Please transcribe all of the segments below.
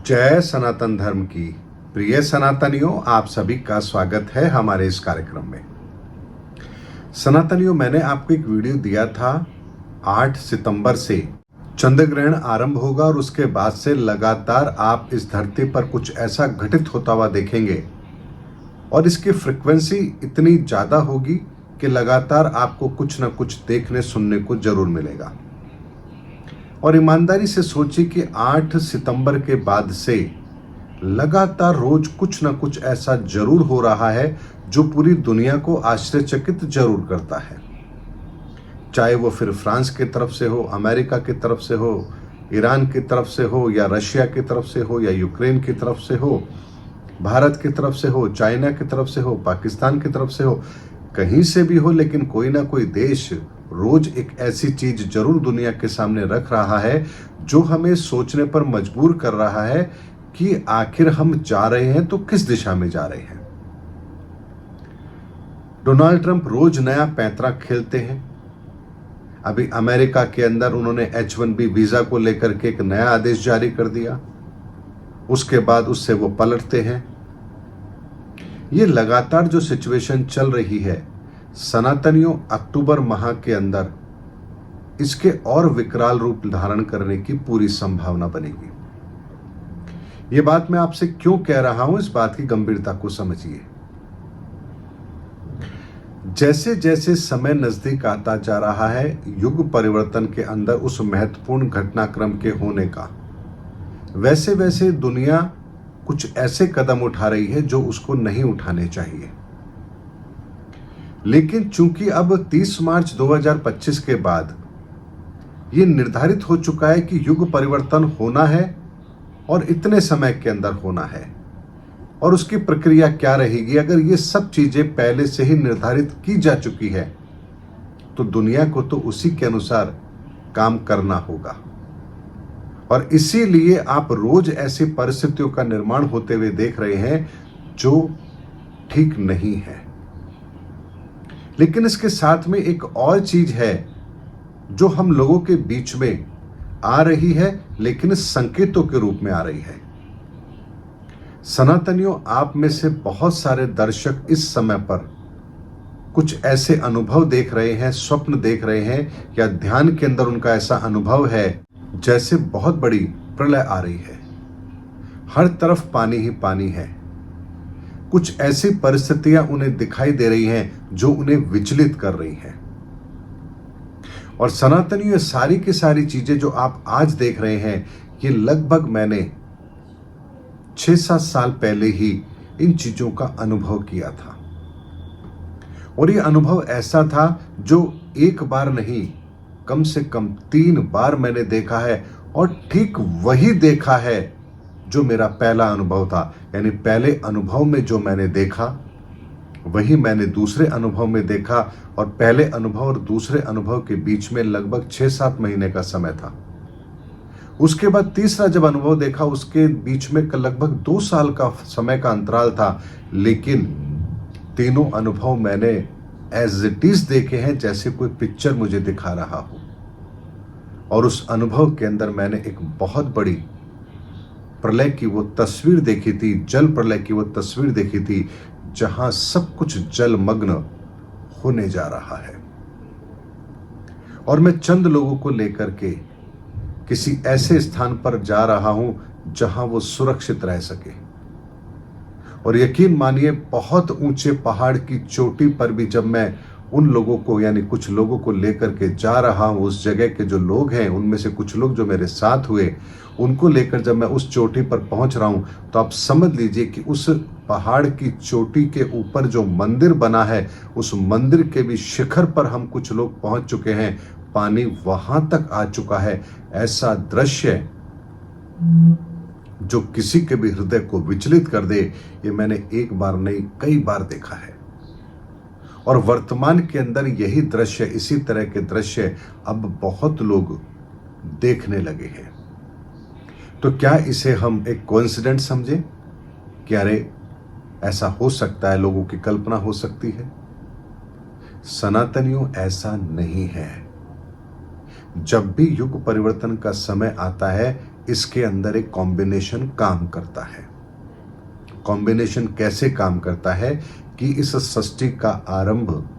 जय सनातन धर्म की। प्रिय सनातनियों, आप सभी का स्वागत है हमारे इस कार्यक्रम में। सनातनियों, मैंने आपको एक वीडियो दिया था 8 सितंबर से चंद्र ग्रहण आरंभ होगा और उसके बाद से लगातार आप इस धरती पर कुछ ऐसा घटित होता हुआ देखेंगे और इसकी फ्रिक्वेंसी इतनी ज़्यादा होगी कि लगातार आपको कुछ न कुछ देखने सुनने को जरूर मिलेगा। और ईमानदारी से सोचिए कि 8 सितंबर के बाद से लगातार रोज कुछ न कुछ ऐसा जरूर हो रहा है जो पूरी दुनिया को आश्चर्यचकित जरूर करता है। चाहे वो फिर फ्रांस की तरफ से हो, अमेरिका की तरफ से हो, ईरान की तरफ से हो, या रशिया की तरफ से हो, या यूक्रेन की तरफ से हो, भारत की तरफ से हो, चाइना की तरफ से हो, पाकिस्तान की तरफ से हो, कहीं से भी हो, लेकिन कोई ना कोई देश रोज एक ऐसी चीज जरूर दुनिया के सामने रख रहा है जो हमें सोचने पर मजबूर कर रहा है कि आखिर हम जा रहे हैं तो किस दिशा में जा रहे हैं। डोनाल्ड ट्रंप रोज नया पैंतरा खेलते हैं। अभी अमेरिका के अंदर उन्होंने H1B वीजा को लेकर के एक नया आदेश जारी कर दिया, उसके बाद उससे वो पलटते हैं। ये लगातार जो सिचुएशन चल रही है सनातनियों, अक्टूबर माह के अंदर इसके और विकराल रूप धारण करने की पूरी संभावना बनेगी। ये बात मैं आपसे क्यों कह रहा हूं, इस बात की गंभीरता को समझिए। जैसे जैसे समय नजदीक आता जा रहा है युग परिवर्तन के अंदर उस महत्वपूर्ण घटनाक्रम के होने का, वैसे वैसे दुनिया कुछ ऐसे कदम उठा रही है जो उसको नहीं उठाने चाहिए। लेकिन चूंकि अब 30 मार्च 2025 के बाद ये निर्धारित हो चुका है कि युग परिवर्तन होना है और इतने समय के अंदर होना है, और उसकी प्रक्रिया क्या रहेगी, अगर ये सब चीजें पहले से ही निर्धारित की जा चुकी है तो दुनिया को तो उसी के अनुसार काम करना होगा। और इसीलिए आप रोज ऐसी परिस्थितियों का निर्माण होते हुए देख रहे हैं जो ठीक नहीं है। लेकिन इसके साथ में एक और चीज है जो हम लोगों के बीच में आ रही है, लेकिन संकेतों के रूप में आ रही है। सनातनियों, आप में से बहुत सारे दर्शक इस समय पर कुछ ऐसे अनुभव देख रहे हैं, स्वप्न देख रहे हैं, या ध्यान के अंदर उनका ऐसा अनुभव है जैसे बहुत बड़ी प्रलय आ रही है, हर तरफ पानी ही पानी है। कुछ ऐसी परिस्थितियां उन्हें दिखाई दे रही हैं जो उन्हें विचलित कर रही हैं। और सनातनी, ये सारी की सारी चीजें जो आप आज देख रहे हैं, ये लगभग मैंने 6-7 साल पहले ही इन चीजों का अनुभव किया था। और ये अनुभव ऐसा था जो एक बार नहीं, कम से कम 3 बार मैंने देखा है, और ठीक वही देखा है जो मेरा पहला अनुभव था। यानी पहले अनुभव में जो मैंने देखा वही मैंने दूसरे अनुभव में देखा, और पहले अनुभव और दूसरे अनुभव के बीच में लगभग 6-7 महीने का समय था। उसके बाद तीसरा जब अनुभव देखा उसके बीच में लगभग 2 साल का समय का अंतराल था। लेकिन तीनों अनुभव मैंने एज इट इज देखे हैं, जैसे कोई पिक्चर मुझे दिखा रहा हो। और उस अनुभव के अंदर मैंने एक बहुत बड़ी प्रलय की वो तस्वीर देखी थी, जल प्रलय की वो तस्वीर देखी थी, जहां सब कुछ जलमग्न होने जा रहा है। और मैं चंद लोगों को लेकर के किसी ऐसे स्थान पर जा रहा हूं जहां वो सुरक्षित रह सके। और यकीन मानिए, बहुत ऊंचे पहाड़ की चोटी पर भी जब मैं उन लोगों को, यानी कुछ लोगों को लेकर के जा रहा हूं, उस जगह के जो लोग हैं उनमें से कुछ लोग जो मेरे साथ हुए, उनको लेकर जब मैं उस चोटी पर पहुंच रहा हूं, तो आप समझ लीजिए कि उस पहाड़ की चोटी के ऊपर जो मंदिर बना है, उस मंदिर के भी शिखर पर हम कुछ लोग पहुंच चुके हैं। पानी वहां तक आ चुका है। ऐसा दृश्य जो किसी के भी हृदय को विचलित कर दे, ये मैंने एक बार नहीं कई बार देखा है। और वर्तमान के अंदर यही दृश्य, इसी तरह के दृश्य अब बहुत लोग देखने लगे हैं। तो क्या इसे हम एक कोइंसिडेंस समझें कि अरे ऐसा हो सकता है, लोगों की कल्पना हो सकती है? सनातनियों, ऐसा नहीं है। जब भी युग परिवर्तन का समय आता है, इसके अंदर एक कॉम्बिनेशन काम करता है। कॉम्बिनेशन कैसे काम करता है कि इस सृष्टि का आरंभ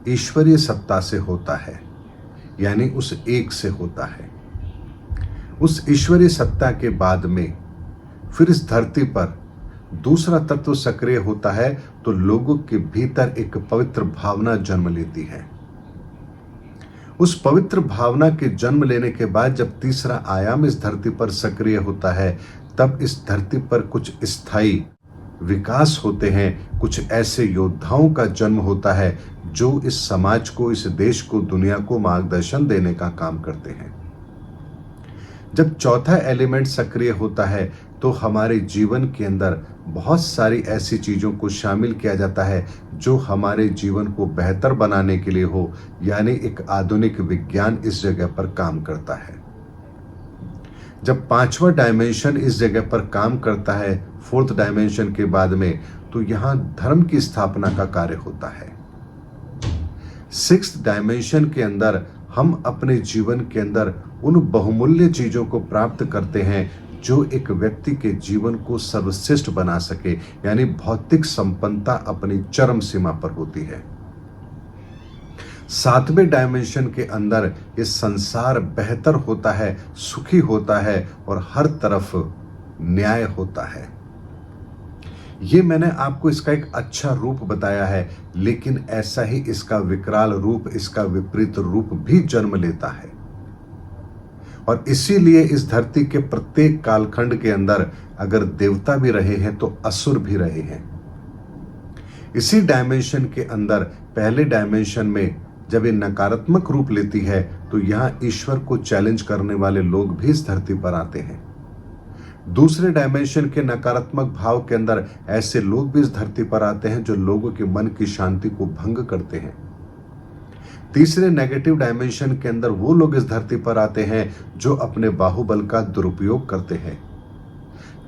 ईश्वरीय सत्ता से होता है, यानी उस एक से होता है। उस ईश्वरीय सत्ता के बाद में फिर इस धरती पर दूसरा तत्व सक्रिय होता है, तो लोगों के भीतर एक पवित्र भावना जन्म लेती है। उस पवित्र भावना के जन्म लेने के बाद जब तीसरा आयाम इस धरती पर सक्रिय होता है, तब इस धरती पर कुछ स्थायी विकास होते हैं, कुछ ऐसे योद्धाओं का जन्म होता है जो इस समाज को, इस देश को, दुनिया को मार्गदर्शन देने का काम करते हैं। जब चौथा एलिमेंट सक्रिय होता है तो हमारे जीवन के अंदर बहुत सारी ऐसी चीजों को शामिल किया जाता है जो हमारे जीवन को बेहतर बनाने के लिए हो, यानी एक आधुनिक विज्ञान इस जगह पर काम करता है। जब पांचवा डायमेंशन इस जगह पर काम करता है, फोर्थ डायमेंशन के बाद में, तो यहां धर्म की स्थापना का कार्य होता है। सिक्स्थ डायमेंशन के अंदर हम अपने जीवन के अंदर उन बहुमूल्य चीजों को प्राप्त करते हैं जो एक व्यक्ति के जीवन को सर्वश्रेष्ठ बना सके, यानी भौतिक संपन्नता अपनी चरम सीमा पर होती है। सातवें डायमेंशन के अंदर ये संसार बेहतर होता है, सुखी होता है और हर तरफ न्याय होता है। ये मैंने आपको इसका एक अच्छा रूप बताया है, लेकिन ऐसा ही इसका विकराल रूप, इसका विपरीत रूप भी जन्म लेता है। और इसीलिए इस धरती के प्रत्येक कालखंड के अंदर अगर देवता भी रहे हैं तो असुर भी रहे हैं। इसी डायमेंशन के अंदर पहले डायमेंशन में जब ये नकारात्मक रूप लेती है तो यहां ईश्वर को चैलेंज करने वाले लोग भी इस धरती पर आते हैं। दूसरे डायमेंशन के नकारात्मक भाव के अंदर ऐसे लोग भी इस धरती पर आते हैं जो लोगों के मन की शांति को भंग करते हैं। तीसरे नेगेटिव डायमेंशन के अंदर वो लोग इस धरती पर आते हैं जो अपने बाहुबल का दुरुपयोग करते हैं।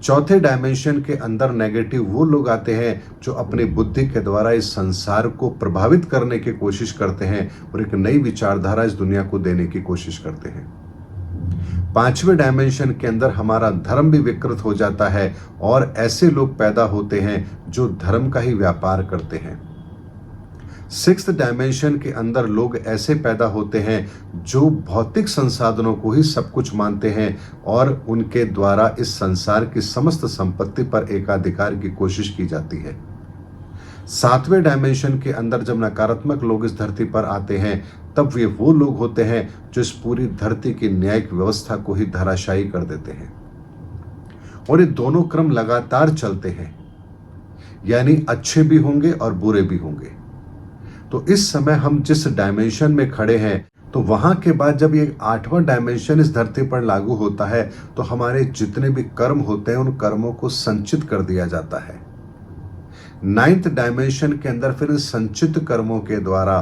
चौथे डायमेंशन के अंदर नेगेटिव वो लोग आते हैं जो अपनी बुद्धि के द्वारा इस संसार को प्रभावित करने की कोशिश करते हैं और एक नई विचारधारा इस दुनिया को देने की कोशिश करते हैं। पांचवें डायमेंशन के अंदर हमारा धर्म भी विकृत हो जाता है और ऐसे लोग पैदा होते हैं जो धर्म का ही व्यापार करते हैं। सिक्स्थ डायमेंशन के अंदर लोग ऐसे पैदा होते हैं जो भौतिक संसाधनों को ही सब कुछ मानते हैं और उनके द्वारा इस संसार की समस्त संपत्ति पर एकाधिकार की कोशिश की जाती है। सातवें डायमेंशन के अंदर जब नकारात्मक लोग इस धरती पर आते हैं तब वे वो लोग होते हैं जो इस पूरी धरती की न्यायिक व्यवस्था को ही धराशायी कर देते हैं। और ये दोनों क्रम लगातार चलते हैं, यानी अच्छे भी होंगे और बुरे भी होंगे। तो इस समय हम जिस डायमेंशन में खड़े हैं, तो वहां के बाद जब ये आठवां डायमेंशन इस धरती पर लागू होता है तो हमारे जितने भी कर्म होते हैं उन कर्मों को संचित कर दिया जाता है। नाइन्थ डायमेंशन के अंदर फिर इस संचित कर्मों के द्वारा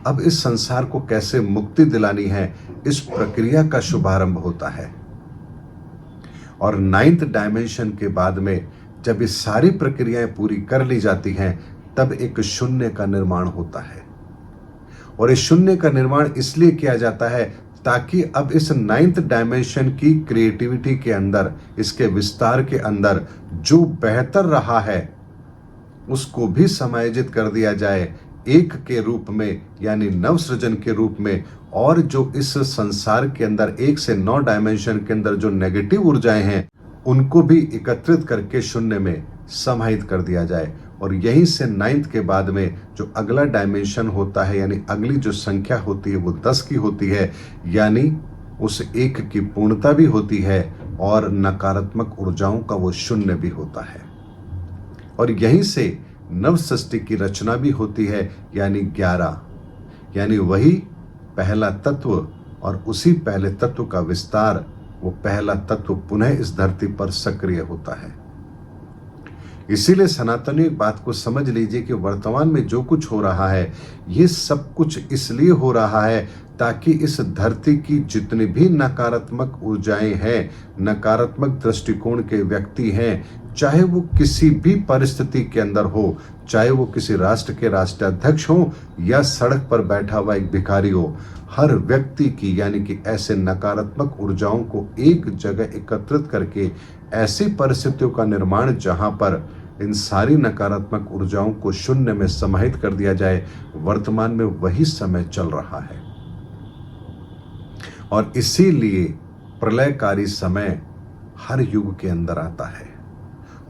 अब इस संसार को कैसे मुक्ति दिलानी है, इस प्रक्रिया का शुभारंभ होता है। और नाइन्थ डायमेंशन के बाद में जब ये सारी प्रक्रियाएं पूरी कर ली जाती हैं तब एक शून्य का निर्माण होता है। और इस शून्य का निर्माण इसलिए किया जाता है ताकि अब इस नाइन्थ डायमेंशन की क्रिएटिविटी के अंदर, इसके विस्तार के अंदर जो बेहतर रहा है उसको भी समायोजित कर दिया जाए एक के रूप में, यानी नवसृजन के रूप में। और जो इस संसार के अंदर 1 से 9 डायमेंशन के अंदर जो नेगेटिव ऊर्जाएं हैं उनको भी एकत्रित करके शून्य में समाहित कर दिया जाए। और यहीं से 9th के बाद में जो अगला डायमेंशन होता है, यानी अगली जो संख्या होती है वो 10 की होती है, यानी उस एक की पूर्णता भी होती है और नकारात्मक ऊर्जाओं का वो शून्य भी होता है। और यहीं से नव सृष्टि की रचना भी होती है, यानी 11, यानी वही पहला तत्व और उसी पहले तत्व का विस्तार, वो पहला तत्व पुनः इस धरती पर सक्रिय होता है। इसीलिए सनातनी एक बात को समझ लीजिए कि वर्तमान में जो कुछ हो रहा है ये सब कुछ इसलिए हो रहा है ताकि इस धरती की जितनी भी नकारात्मक ऊर्जाएं हैं, नकारात्मक दृष्टिकोण के व्यक्ति हैं, चाहे वो किसी भी परिस्थिति के अंदर हो, चाहे वो किसी राष्ट्र के राष्ट्राध्यक्ष हो या सड़क पर बैठा हुआ एक भिखारी हो, हर व्यक्ति की यानी कि ऐसे नकारात्मक ऊर्जाओं को एक जगह एकत्रित करके ऐसी परिस्थितियों का निर्माण जहां पर इन सारी नकारात्मक ऊर्जाओं को शून्य में समाहित कर दिया जाए, वर्तमान में वही समय चल रहा है। और इसीलिए प्रलयकारी समय हर युग के अंदर आता है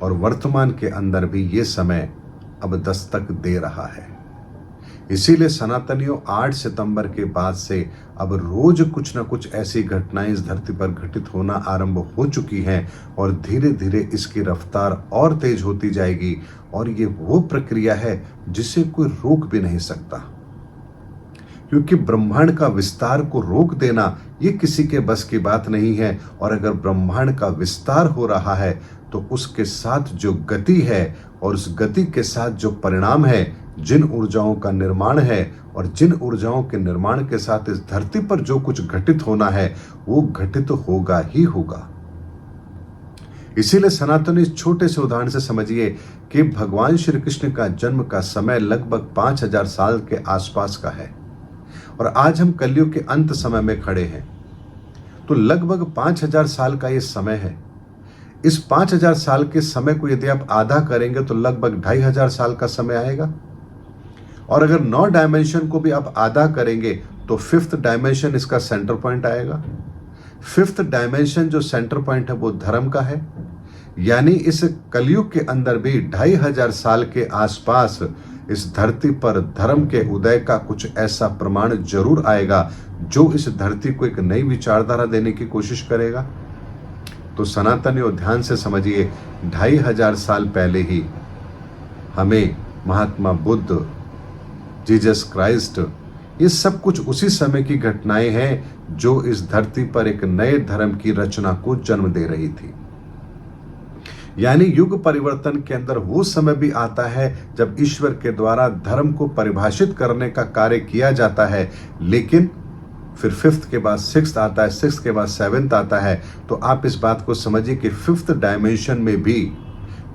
और वर्तमान के अंदर भी ये समय अब दस्तक दे रहा है। इसीलिए सनातनियों 8 सितंबर के बाद से अब रोज कुछ ना कुछ ऐसी घटनाएं इस धरती पर घटित होना आरंभ हो चुकी हैं और धीरे धीरे इसकी रफ्तार और तेज होती जाएगी। और ये वो प्रक्रिया है जिसे कोई रोक भी नहीं सकता, क्योंकि ब्रह्मांड का विस्तार को रोक देना ये किसी के बस की बात नहीं है। और अगर ब्रह्मांड का विस्तार हो रहा है तो उसके साथ जो गति है और उस गति के साथ जो परिणाम है, जिन ऊर्जाओं का निर्माण है और जिन ऊर्जाओं के निर्माण के साथ इस धरती पर जो कुछ घटित होना है वो घटित होगा ही होगा। इसीलिए सनातन इस छोटे से उदाहरण से समझिए कि भगवान श्री कृष्ण का जन्म का समय लगभग 5000 साल के आसपास का है और आज हम कलयुग के अंत समय में खड़े हैं। तो लगभग 5000 साल का ये समय है। इस 5000 साल के समय को यदि आप आधा करेंगे तो लगभग 2500 साल का समय आएगा। और अगर 9 डायमेंशन को भी आप आधा करेंगे तो 5th डायमेंशन इसका सेंटर पॉइंट आएगा। 5th डायमेंशन जो सेंटर पॉइंट है वो धर्म का है। यानी इस कलयुग के अंदर भी 2500 साल के आसपास इस धरती पर धर्म के उदय का कुछ ऐसा प्रमाण जरूर आएगा जो इस धरती को एक नई विचारधारा देने की कोशिश करेगा। तो सनातनियों ध्यान से समझिए, 2500 साल पहले ही हमें महात्मा बुद्ध, जीसस क्राइस्ट, ये सब कुछ उसी समय की घटनाएं हैं जो इस धरती पर एक नए धर्म की रचना को जन्म दे रही थी। यानी युग परिवर्तन के अंदर वो समय भी आता है जब ईश्वर के द्वारा धर्म को परिभाषित करने का कार्य किया जाता है। लेकिन फिर 5th के बाद 6th आता है, 6th के बाद 7th आता है। तो आप इस बात को समझिए कि 5th डायमेंशन में भी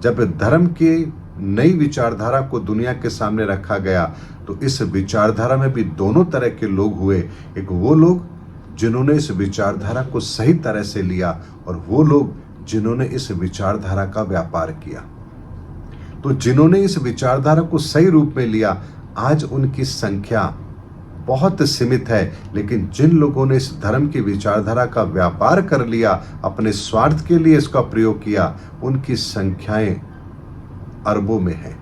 जब धर्म की नई विचारधारा को दुनिया के सामने रखा गया तो इस विचारधारा में भी दोनों तरह के लोग हुए। एक वो लोग जिन्होंने इस विचारधारा को सही तरह से लिया और वो लोग जिन्होंने इस विचारधारा का व्यापार किया। तो जिन्होंने इस विचारधारा को सही रूप में लिया, आज उनकी संख्या बहुत सीमित है। लेकिन जिन लोगों ने इस धर्म की विचारधारा का व्यापार कर लिया, अपने स्वार्थ के लिए इसका प्रयोग किया, उनकी संख्याएं अरबों में है।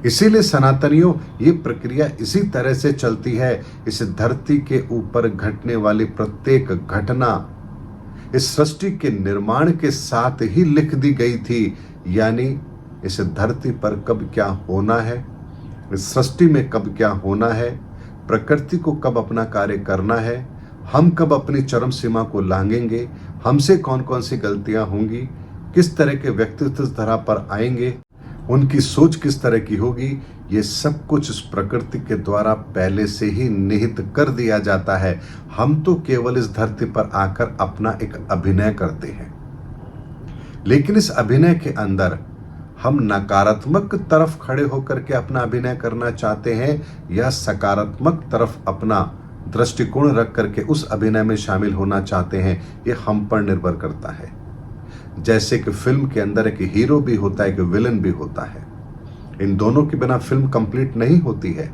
इसीलिए सनातनियों ये प्रक्रिया इसी तरह से चलती है। इस धरती के ऊपर घटने वाली प्रत्येक घटना इस सृष्टि के निर्माण के साथ ही लिख दी गई थी। यानी इस धरती पर कब क्या होना है, इस सृष्टि में कब क्या होना है, प्रकृति को कब अपना कार्य करना है, हम कब अपनी चरम सीमा को लांघेंगे, हमसे कौन कौन सी गलतियां होंगी, किस तरह के व्यक्तित्व इस धरा पर आएंगे, उनकी सोच किस तरह की होगी, ये सब कुछ इस प्रकृति के द्वारा पहले से ही निहित कर दिया जाता है। हम तो केवल इस धरती पर आकर अपना एक अभिनय करते हैं। लेकिन इस अभिनय के अंदर हम नकारात्मक तरफ खड़े होकर के अपना अभिनय करना चाहते हैं या सकारात्मक तरफ अपना दृष्टिकोण रख करके उस अभिनय में शामिल होना चाहते हैं, ये हम पर निर्भर करता है। जैसे कि फिल्म के अंदर एक हीरो भी होता है, एक विलन भी होता है। इन दोनों के बिना फिल्म कंप्लीट नहीं होती है।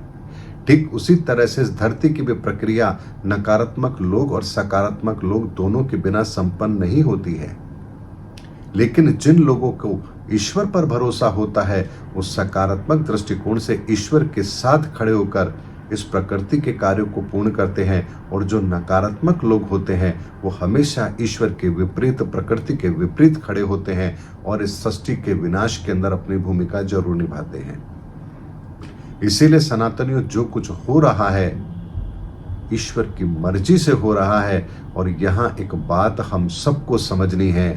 ठीक उसी तरह से इस धरती की भी प्रक्रिया नकारात्मक लोग और सकारात्मक लोग दोनों के बिना संपन्न नहीं होती है। लेकिन जिन लोगों को ईश्वर पर भरोसा होता है वो सकारात्मक दृष्टिकोण से ईश्वर के साथ खड़े होकर इस प्रकृति के कार्यों को पूर्ण करते हैं। और जो नकारात्मक लोग होते हैं वो हमेशा ईश्वर के विपरीत, प्रकृति के विपरीत खड़े होते हैं और इस सृष्टि के विनाश के अंदर अपनी भूमिका जरूर निभाते हैं। इसीलिए सनातनियों जो कुछ हो रहा है ईश्वर की मर्जी से हो रहा है। और यहाँ एक बात हम सबको समझनी है,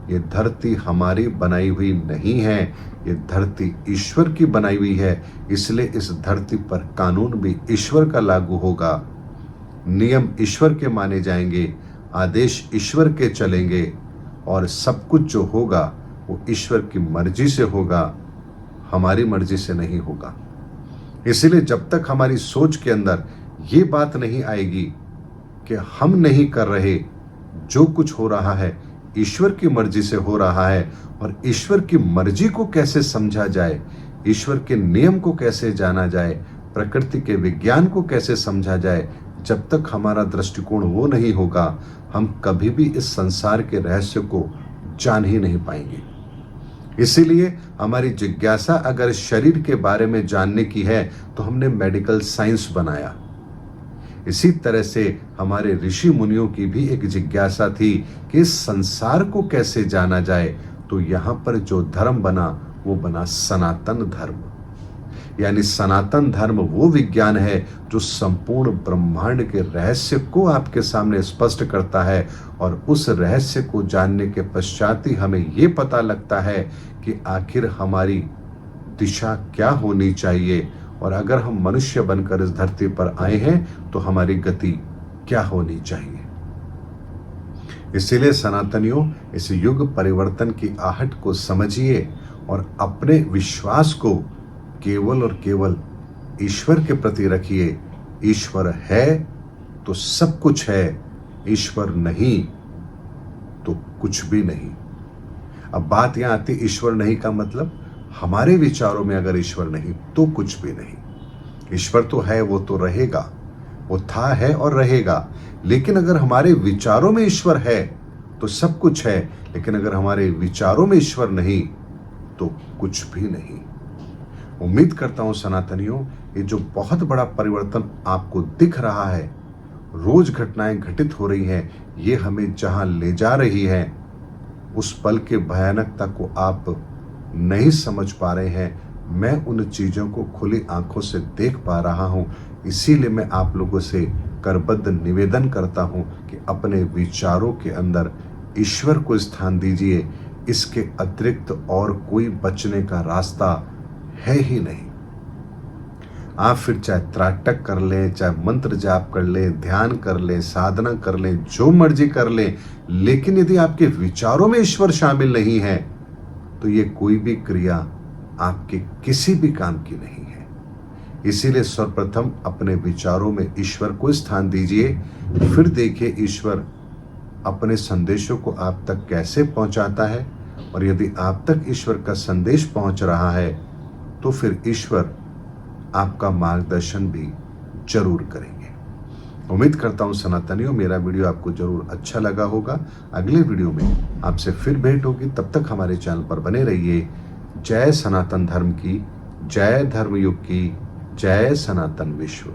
ये धरती हमारी बनाई हुई नहीं है, ये धरती ईश्वर की बनाई हुई है। इसलिए इस धरती पर कानून भी ईश्वर का लागू होगा, नियम ईश्वर के माने जाएंगे, आदेश ईश्वर के चलेंगे और सब कुछ जो होगा वो ईश्वर की मर्जी से होगा, हमारी मर्जी से नहीं होगा। इसीलिए जब तक हमारी सोच के अंदर ये बात नहीं आएगी कि हम नहीं कर रहे, जो कुछ हो रहा है ईश्वर की मर्जी से हो रहा है, और ईश्वर की मर्जी को कैसे समझा जाए, ईश्वर के नियम को कैसे जाना जाए, प्रकृति के विज्ञान को कैसे समझा जाए, जब तक हमारा दृष्टिकोण वो नहीं होगा, हम कभी भी इस संसार के रहस्य को जान ही नहीं पाएंगे। इसीलिए हमारी जिज्ञासा अगर शरीर के बारे में जानने की है तो हमने मेडिकल साइंस बनाया। इसी तरह से हमारे ऋषि मुनियों की भी एक जिज्ञासा थी कि इस संसार को कैसे जाना जाए, तो यहां पर जो धर्म बना वो बना सनातन धर्म। यानी सनातन धर्म वो विज्ञान है जो संपूर्ण ब्रह्मांड के रहस्य को आपके सामने स्पष्ट करता है, और उस रहस्य को जानने के पश्चात ही हमें ये पता लगता है कि आखिर हमारी दिशा क्या होनी चाहिए, और अगर हम मनुष्य बनकर इस धरती पर आए हैं तो हमारी गति क्या होनी चाहिए। इसीलिए सनातनियों, इस युग परिवर्तन की आहट को समझिए और अपने विश्वास को केवल और केवल ईश्वर के प्रति रखिए। ईश्वर है तो सब कुछ है, ईश्वर नहीं तो कुछ भी नहीं। अब बात यहां आती, ईश्वर नहीं का मतलब हमारे विचारों में अगर ईश्वर नहीं तो कुछ भी नहीं। ईश्वर तो है, वो तो रहेगा, वो था, है और रहेगा। लेकिन अगर हमारे विचारों में ईश्वर है तो सब कुछ है, लेकिन अगर हमारे विचारों में ईश्वर नहीं तो कुछ भी नहीं। उम्मीद करता हूं सनातनियों, ये जो बहुत बड़ा परिवर्तन आपको दिख रहा है, रोज घटनाएं घटित हो रही हैं, ये हमें जहां ले जा रही है उस पल के भयानकता को आप नहीं समझ पा रहे हैं। मैं उन चीजों को खुली आंखों से देख पा रहा हूं। इसीलिए मैं आप लोगों से करबद्ध निवेदन करता हूं कि अपने विचारों के अंदर ईश्वर को स्थान दीजिए। इसके अतिरिक्त और कोई बचने का रास्ता है ही नहीं। आप फिर चाहे त्राटक कर लें, चाहे मंत्र जाप कर लें, ध्यान कर लें, साधना कर लें, जो मर्जी कर लें, लेकिन यदि आपके विचारों में ईश्वर शामिल नहीं है तो ये कोई भी क्रिया आपके किसी भी काम की नहीं है। इसीलिए सर्वप्रथम अपने विचारों में ईश्वर को स्थान दीजिए, फिर देखिए ईश्वर अपने संदेशों को आप तक कैसे पहुंचाता है, और यदि आप तक ईश्वर का संदेश पहुंच रहा है तो फिर ईश्वर आपका मार्गदर्शन भी जरूर करेंगे। उम्मीद करता हूं सनातनियों, मेरा वीडियो आपको जरूर अच्छा लगा होगा। अगले वीडियो में आपसे फिर भेंट होगी, तब तक हमारे चैनल पर बने रहिए। जय सनातन धर्म की, जय धर्मयुग की, जय सनातन विश्व।